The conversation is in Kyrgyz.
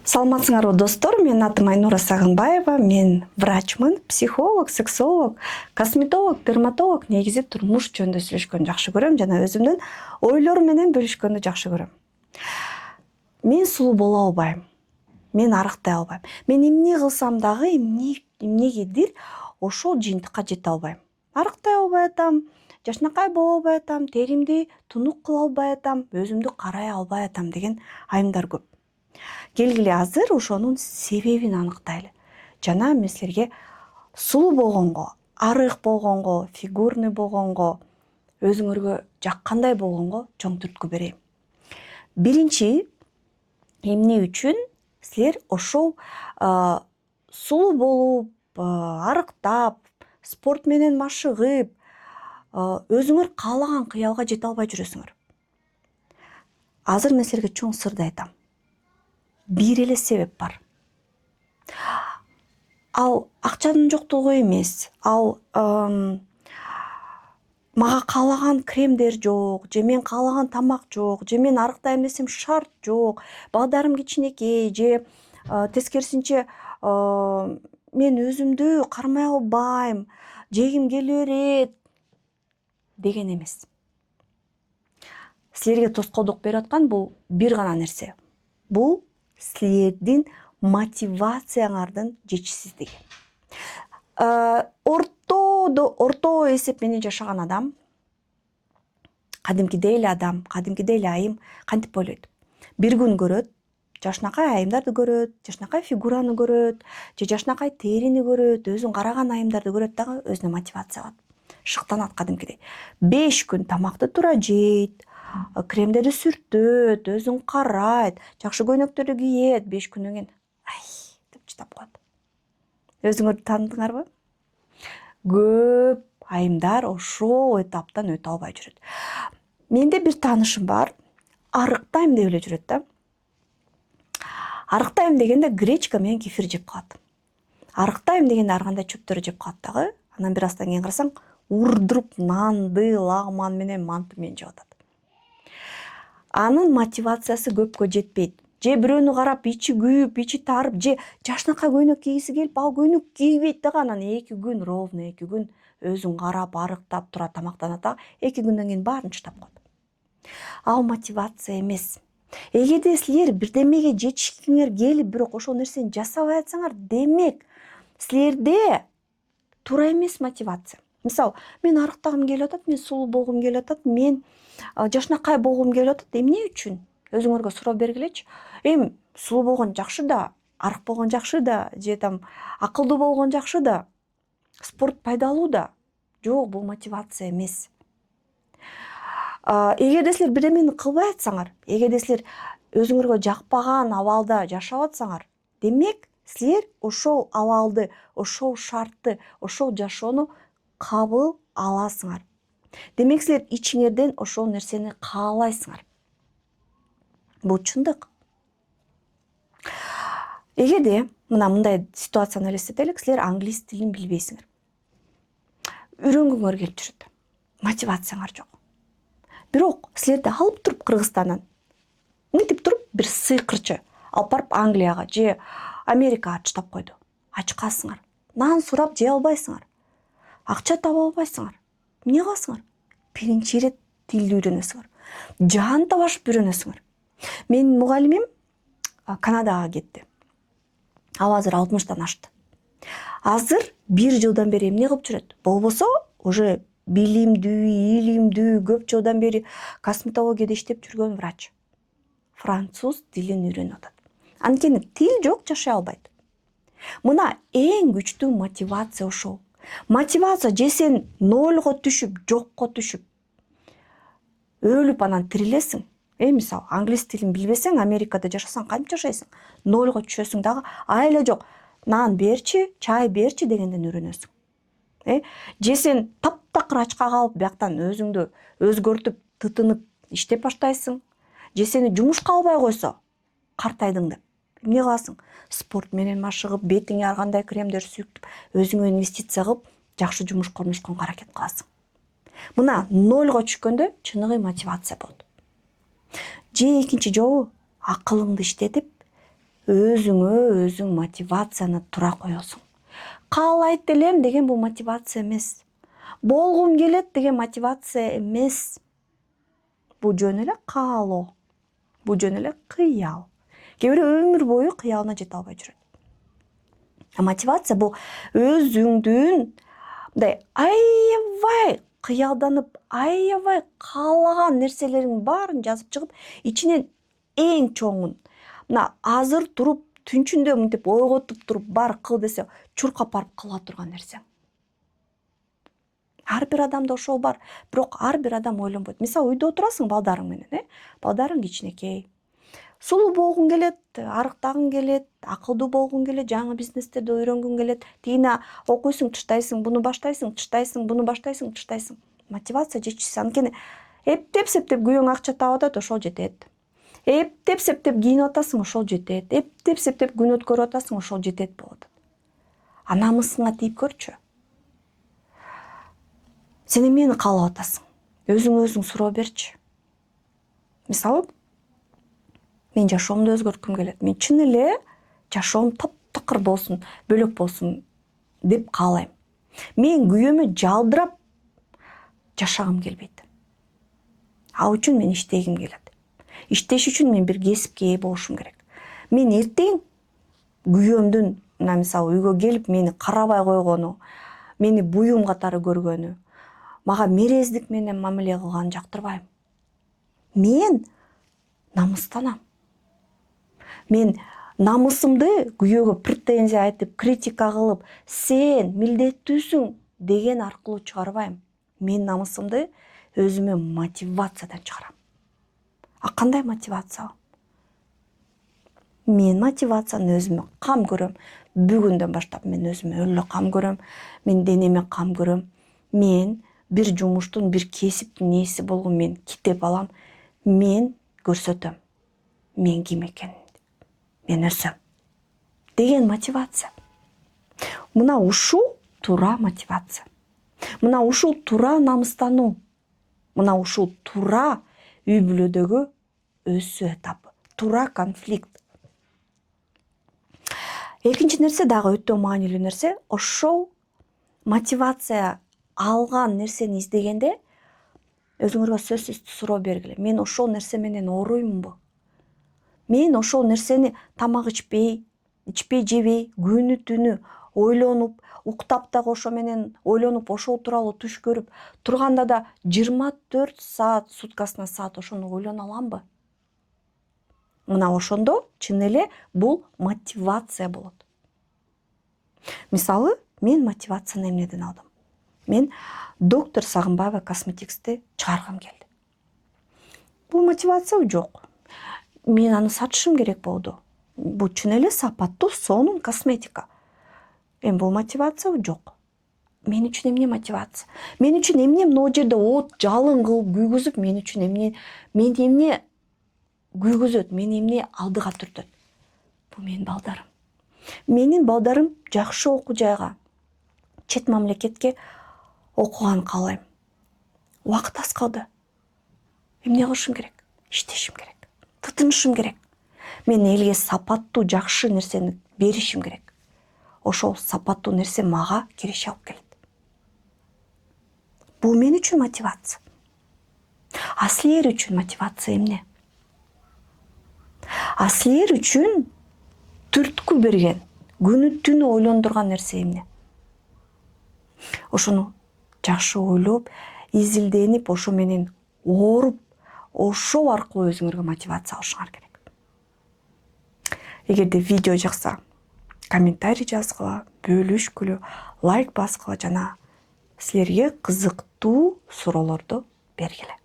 Саламатсыңарбы достор, менин атым Айнура Сагынбаева, мен врачмын, психолог, сексолог, косметолог, дерматолог, негизи турмуш жөнүндө сүйлөшкөндү жакшы көрөм жана өзүмдүн ойлорум менен бөлүшкөндү жакшы көрөм. Мен сулуу боло албайм. Мен арыктай албайм. Мен эмне кылсам дагы эмнегедир ошол жыйынтыкка жете албайм. Арыктай албай атам, жашнакай боло албай атам, теримди тунук кыла албай атам, өзүмдү карай албай атам деген айымдар көп. Келгиле азыр ошонун себебин аныктайлы. Жана мен силерге сулуу болгонго, арык болгонго, фигурный болгонго, өзүңөргө жаккандай болгонго чоң түрткү берейин. Биринчи, эмне үчүн силер ошол сулуу болуп, арыктап, спорт менен машыгып, өзүңөр каалаган кыялга жете албай жүрөсүңөр? Азыр мен силерге чоң сырды айтам. Бир эле себеп бар. Ал акчанын жоктугу эмес. Ал мага каалаган кремдер жок, же мен каалаган тамак жок, же мен арыктайм десем шарт жок, балдарым кичинекей, же тескерисинче мен өзүмдү кармай албайм, жегим келе берет деген эмес. Силерге тоскоолдук берип аткан бул бир гана нерсе. Бул силердин мотивацияңардын жетишсиздиги. Орто эсеп менен жашаган адам, кадимкидей эле айым кантип ойлойт? Бир күн көрөт, жашнакай айымдарды көрөт, жашнакай фигураны көрөт, же жашнакай терини көрөт, өзүн караган айымдарды көрөт дагы өзүнө мотивация алат. Шыктанат кадимкидей. 5 күн тамакты туура жейт, кремдерди сүртөт, өзүн карайт, жакшы көйнөктөрдү кийет, 5 күндөн кийин деп чыдап коет. Өзүңөрдү тааныдыңарбы? Көп айымдар ошол этаптан өтө албай жүрөт. Менде бир таанышым бар, арыктайм деп эле жүрөт да. Арыктайм дегенде гречка менен кефир жеп калат. Арыктайм дегенде ар кандай чөптөрдү жеп калат дагы. Анан бир аздан кийин карасаң, урдуруп нанды, лагман менен манты менен жеп атат. Анын мотивациясы көпкө жетпейт. Же бирөөнү карап ичи күйүп, ичи тарып, же жашнакай көйнөк кийгиси келип, ал көйнөк кийбейт дагы, анан 2 күн ровно 2 күн өзүн карап, арыктап тура тамактанат дагы, 2 күндөн кийин баарын чыдап коет. Ал мотивация эмес. Эгерде силер бирдемеге жетишкиңер келип, бирок ошол нерсени жасабай атсаңар, демек силерде туура эмес мотивация. Мисалы, мен арыктагым келип атат, мен сулуу болгум келип атат, мен жашнакай болгум келип атат. Эмне үчүн? Өзүңөргө суроо бергилечи. Сулуу болгон жакшы да, арык болгон жакшы да, же акылдуу болгон жакшы да, спорт пайдалуу да. Жок, бул мотивация эмес. Эгерде силер бирдемени кылбай атсаңар, эгерде силер өзүңөргө жакпаган абалда жашап атсаңар, демек силер ошол абалды, ошол шартты, ошол жашоону кабыл аласыңар. Демек силер ичиңерден ошол нерсени каалайсыңар. Бул чындык. Эгерде мындай ситуацияны элестетелик, силер англис тилин билбейсиңер. Үйрөнгүңөр келип жүрөт. Мотивацияңар жок. Бирок силерди алып туруп Кыргызстандан, мынтип туруп бир сыйкырчы алып барып Англияга же Америкага чыдап койду. Ач каласыңар. Нан сурап жей албайсыңар. Акча таба албайсыңар. Эмне кыласыңар? Биринчи ирет тилди үйрөнөсүңөр. Жан табашып үйрөнөсүңөр. Менин мугалимим Канадага кетти. Ал азыр 60-тан ашты. Азыр 1 жылдан бери эмне кылып жүрөт? Болбосо уже билимдүү, илимдүү, көп жылдан бери косметологияда иштеп жүргөн врач. Француз тилин үйрөнүп атат. Анткени тил жок, жашай албайт. Мына эң күчтүү мотивация ошол. Мотивация же сен нольго түшүп, жокко түшүп, өлүп анан тирилесиң. Мисалы, англис тилин билбесең, Америкада жашасаң кантип жашайсың? Нольго түшөсүң дагы, айла жок. Нан берчи, чай берчи дегенден үйрөнөсүң. Же сен таптакыр ачка калып, бияктан өзүңдү өзгөртүп, тытынып иштеп баштайсың. Же сени жумушка албай койсо, картайдың деп. Эмне кыласың? Спорт менен машыгып, бетиңе ар кандай кремдер сүртүп, өзүңө инвестиция кылып, жакшы жумушка орношконго аракет кыласың. Мына нольго түшкөндө чыныгы мотивация болот. Же экинчи жолу акылыңды иштетип, өзүң мотивацияны тура коесуң. Каалайт элем деген бул мотивация эмес. Болгум келет деген мотивация эмес. Бул жөн эле каалоо. Бул жөн эле кыял. Кээ бирөө өмүр бою кыялына жете албай жүрөт. Мотивация бул өзүңдүн мындай аябай кыялданып, аябай каалаган нерселериңдин баарын жазып чыгып, ичинен эң чоңун мына азыр туруп түнчүндө мынтип ойготуп туруп бар кыл десе чуркап барып кыла турган нерсең. Ар бир адамда ошол бар, бирок ар бир адам ойлонбойт. Мисалы үйдө отурасың балдарың менен, балдарың кичинекей. Сулуу болгуң келет, арыктагың келет, акылдуу болгуң келет, жаңы бизнестерди үйрөнгүң келет. Тигине окуйсуң, тыштайсың, буну баштайсың, тыштайсың, буну баштайсың, тыштайсың. Мотивация жетишсиз. Анткени эптеп-септеп күйөөң акча таап атат, ошол жетет. Эптеп-септеп кийинип атасың, ошол жетет. Эптеп-септеп күн өткөрүп атасың, ошол жетет болот. А намысыңа тийип көрчү. Сен эмнени каалап атасың? Өзүң суроо берчи. Мисалы, мен жашоомду өзгөрткүм келет. Мен чын эле жашоом таптакыр болсун, бөлөк болсун деп каалайм. Мен күйөөмө жалдырап жашагым келбейт. Ал үчүн мен иштегим келет. Иштеш үчүн мен бир кесипке ээ болушум керек. Мен эртең күйөөмдүн, мына мисалы үйгө келип мени карабай койгону, мени буюм катары көргөнү, мага мерездик менен мамиле кылганын жактырбайм. Мен намыстанам. Мен намысымды күйөөгө претензия айтып, критика кылып, сен милдеттүүсүң деген аркылуу чыгарбайм. Мен намысымды өзүмө мотивациядан чыгарам. А кандай мотивация? Мен мотивацияны өзүмө кам көрөм. Бүгүндөн баштап мен өзүмө өлө кам көрөм. Мен денеме кам көрөм. Мен бир жумуштун, бир кесиптин ээси болгум, мен китеп алам. Мен көрсөтөм. Мен ким экенин. Мен өсөм. Деген мотивация. Мына ушул тура мотивация. Мына ушул тура намыстануу. Мына ушул тура үй бүлөдөгү өсүү этапы. Тура конфликт. Экинчи нерсе дагы өтө маанилүү нерсе, ошол мотивация алган нерсени издегенде өзүңөргө сөзсүз суроо бергиле. Мен ошол нерсе менен ооруймунбу? Мен ошол нерсени тамак ичпей, жебей, күнү түнү ойлонуп, уктап дагы ошо менен ойлонуп, ошол тууралуу түш көрүп турганда да 24 саат, суткасына саат ошону ойлоно аламбы? Мына ошондо чын эле бул мотивация болот. Мисалы, мен мотивацияны эмнеден алдым? Мен доктор Сагынбаева косметиксти чыгаргым келди. Бул мотивация жок. Мен аны сатышым керек болду. Бул чын эле сапаттуу, сонун косметика. Бул мотивация жок. Мен үчүн эмне мотивация? Мен үчүн эмне могу жерде от жалын кылып күйгүзүп, мен үчүн эмне күйгүзөт, мени эмне алдыга түртөт? Бул менин балдарым. Менин балдарым жакшы окуу жайга, чет мамлекетке окуганын каалайм. Убакыт аз калды. Эмне кылышым керек? Иштешим керек. Тытынышым керек. Мен элге сапаттуу, жакшы нерсени беришим керек. Ошол сапаттуу нерсе мага киреше алып келет. Бул мен үчүн мотивация. А силер үчүн мотивация эмне? А силер үчүн түрткү берген, күнү түнү ойлондурган нерсе эмне? Ошону жакшы ойлоп, изилденип, ошо менен ооруп, ошол аркылуу өзүңөргө мотивация алышыңар керек. Эгерде видео жакса, комментарий жазгыла, бөлүшкүлө, лайк баскыла жана силерге кызыктуу суроолорду бергиле.